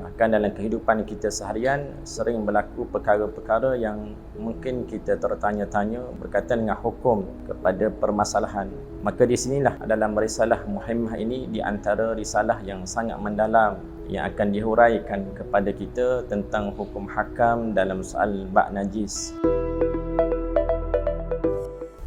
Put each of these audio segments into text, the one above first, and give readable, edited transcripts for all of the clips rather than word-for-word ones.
Bahkan dalam kehidupan kita seharian sering berlaku perkara-perkara yang mungkin kita tertanya-tanya berkaitan dengan hukum kepada permasalahan. Maka di sinilah dalam risalah Muhimmah ini di antara risalah yang sangat mendalam yang akan dihuraikan kepada kita tentang hukum hakam dalam soal bak najis.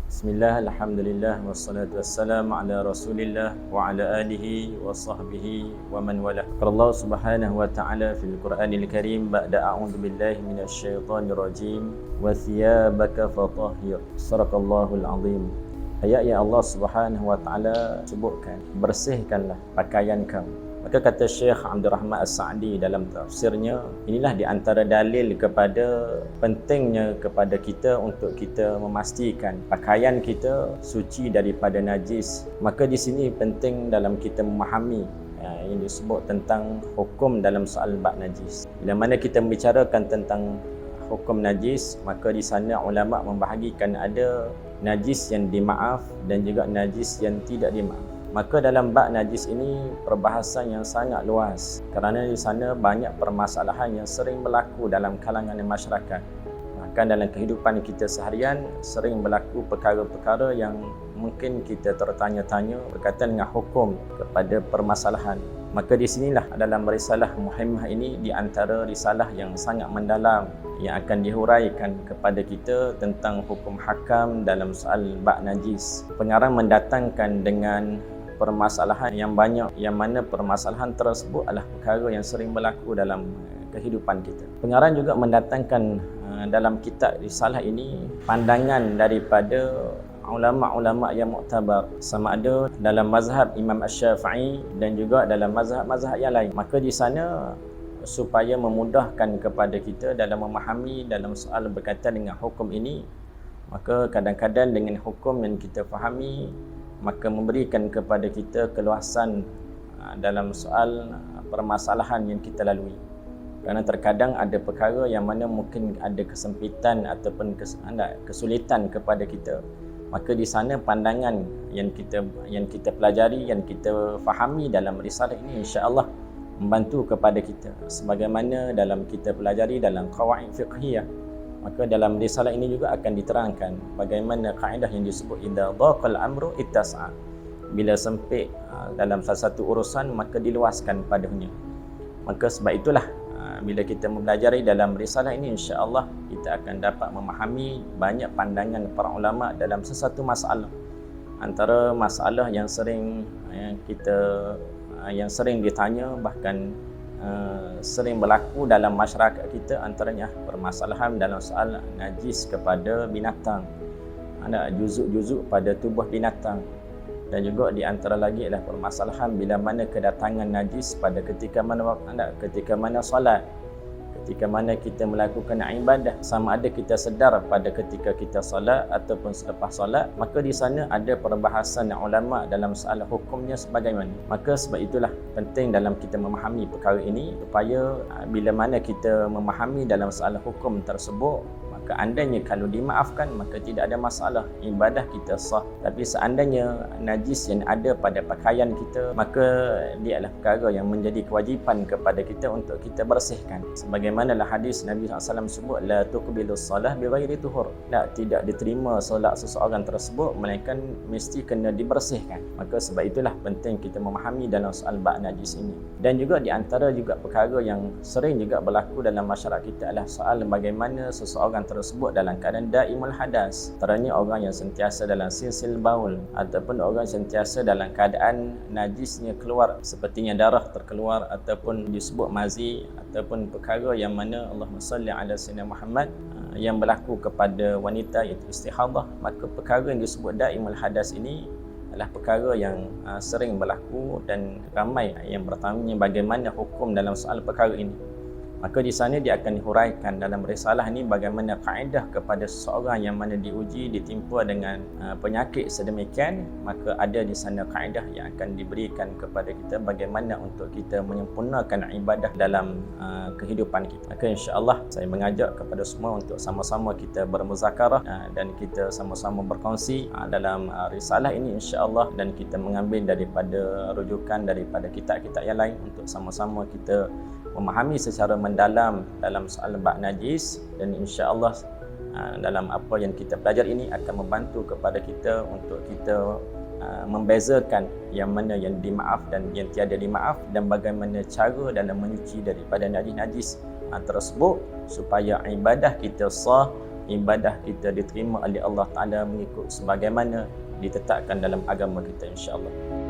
Bismillah, alhamdulillah, wassalatu wassalamu ala rasulillah wa ala alihi wa sahbihi wa man wala. Allah subhanahu wa ta'ala fil Qur'anil Karim ba'da a'udhu billahi minasyaitanir rajim wa thiyabaka fatahhir. Sadaqallahul azim. Ayat yang Allah subhanahu wa ta'ala sebutkan, bersihkanlah pakaian kamu. Maka kata Syekh Abdul Rahman As-Sa'di dalam tafsirnya, inilah di antara dalil kepada pentingnya kepada kita untuk kita memastikan pakaian kita suci daripada najis. Maka di sini penting dalam kita memahami yang disebut tentang hukum dalam soal bak najis. Bila mana kita membicarakan tentang hukum najis, maka di sana ulama membahagikan ada najis yang dimaaf dan juga najis yang tidak dimaaf. Maka dalam bab najis ini perbahasan yang sangat luas kerana di sana banyak permasalahan yang sering berlaku dalam kalangan masyarakat. Bahkan dalam kehidupan kita seharian sering berlaku perkara-perkara yang mungkin kita tertanya-tanya berkaitan dengan hukum kepada permasalahan. Maka di sinilah dalam risalah Muhimmah ini di antara risalah yang sangat mendalam yang akan dihuraikan kepada kita tentang hukum hakam dalam soal bak najis. Pengarang mendatangkan dengan permasalahan yang banyak, yang mana permasalahan tersebut adalah perkara yang sering berlaku dalam kehidupan kita. Pengarang juga mendatangkan dalam kitab risalah ini pandangan daripada ulama-ulama yang muktabar, sama ada dalam mazhab Imam Asy-Syafi'i dan juga dalam mazhab-mazhab yang lain. Maka di sana supaya memudahkan kepada kita dalam memahami dalam soal berkaitan dengan hukum ini, maka kadang-kadang dengan hukum yang kita fahami maka memberikan kepada kita keluasan dalam soal permasalahan yang kita lalui. Kerana terkadang ada perkara yang mana mungkin ada kesempitan ataupun kesulitan kepada kita. Maka di sana pandangan yang kita pelajari, yang kita fahami dalam risalah ini insya-Allah membantu kepada kita. Sebagaimana dalam kita pelajari dalam qawaid fiqhiyah, maka dalam risalah ini juga akan diterangkan bagaimana kaedah yang disebut idza dhaqal amru ittas'a. Bila sempit dalam salah satu urusan maka diluaskan padanya. Maka sebab itulah bila kita mempelajari dalam risalah ini insya-Allah kita akan dapat memahami banyak pandangan para ulama dalam sesuatu masalah. Antara masalah yang sering ditanya bahkan sering berlaku dalam masyarakat kita, antaranya permasalahan dalam soal najis kepada binatang, ada juzuk-juzuk pada tubuh binatang, dan juga di antara lagi adalah permasalahan bila mana kedatangan najis pada ketika mana solat, ketika mana kita melakukan ibadah, sama ada kita sedar pada ketika kita solat ataupun selepas solat. Maka di sana ada perbahasan ulama dalam soal hukumnya sebagaimana. Maka sebab itulah penting dalam kita memahami perkara ini supaya bila mana kita memahami dalam soal hukum tersebut, maka andainya kalau dimaafkan maka tidak ada masalah, ibadah kita sah. Tapi seandainya najis yang ada pada pakaian kita, maka dia adalah perkara yang menjadi kewajipan kepada kita untuk kita bersihkan. Sebagaimana hadis Nabi SAW sebut, la tuqbilus salah bighairi tuhur, tidak diterima solat seseorang tersebut melainkan mesti kena dibersihkan. Maka sebab itulah penting kita memahami dalam soal bak najis ini. Dan juga di antara juga perkara yang sering juga berlaku dalam masyarakat kita adalah soal bagaimana seseorang tersebut dalam keadaan daimul hadas. Antaranya orang yang sentiasa dalam silsil baul ataupun orang sentiasa dalam keadaan najisnya keluar, sepertinya darah terkeluar ataupun disebut mazi, ataupun perkara yang mana Allahumma salli ala sayyidina Muhammad yang berlaku kepada wanita iaitu istihadah. Maka perkara yang disebut daimul hadas ini adalah perkara yang sering berlaku dan ramai yang bertanya bagaimana hukum dalam soal perkara ini. Maka di sana dia akan dihuraikan dalam risalah ini bagaimana kaedah kepada seseorang yang mana diuji, ditimpa dengan penyakit sedemikian, maka ada di sana kaedah yang akan diberikan kepada kita bagaimana untuk kita menyempurnakan ibadah dalam kehidupan kita. Maka insya-Allah saya mengajak kepada semua untuk sama-sama kita bermuzakarah dan kita sama-sama berkongsi dalam risalah ini insya-Allah, dan kita mengambil daripada rujukan daripada kitab-kitab yang lain untuk sama-sama kita memahami secara mendalam dalam soal bab najis, dan insya-Allah dalam apa yang kita belajar ini akan membantu kepada kita untuk kita membezakan yang mana yang dimaaf dan yang tiada dimaaf, dan bagaimana cara dalam menyuci daripada najis-najis tersebut supaya ibadah kita sah, ibadah kita diterima oleh Allah Ta'ala mengikut sebagaimana ditetapkan dalam agama kita insya-Allah.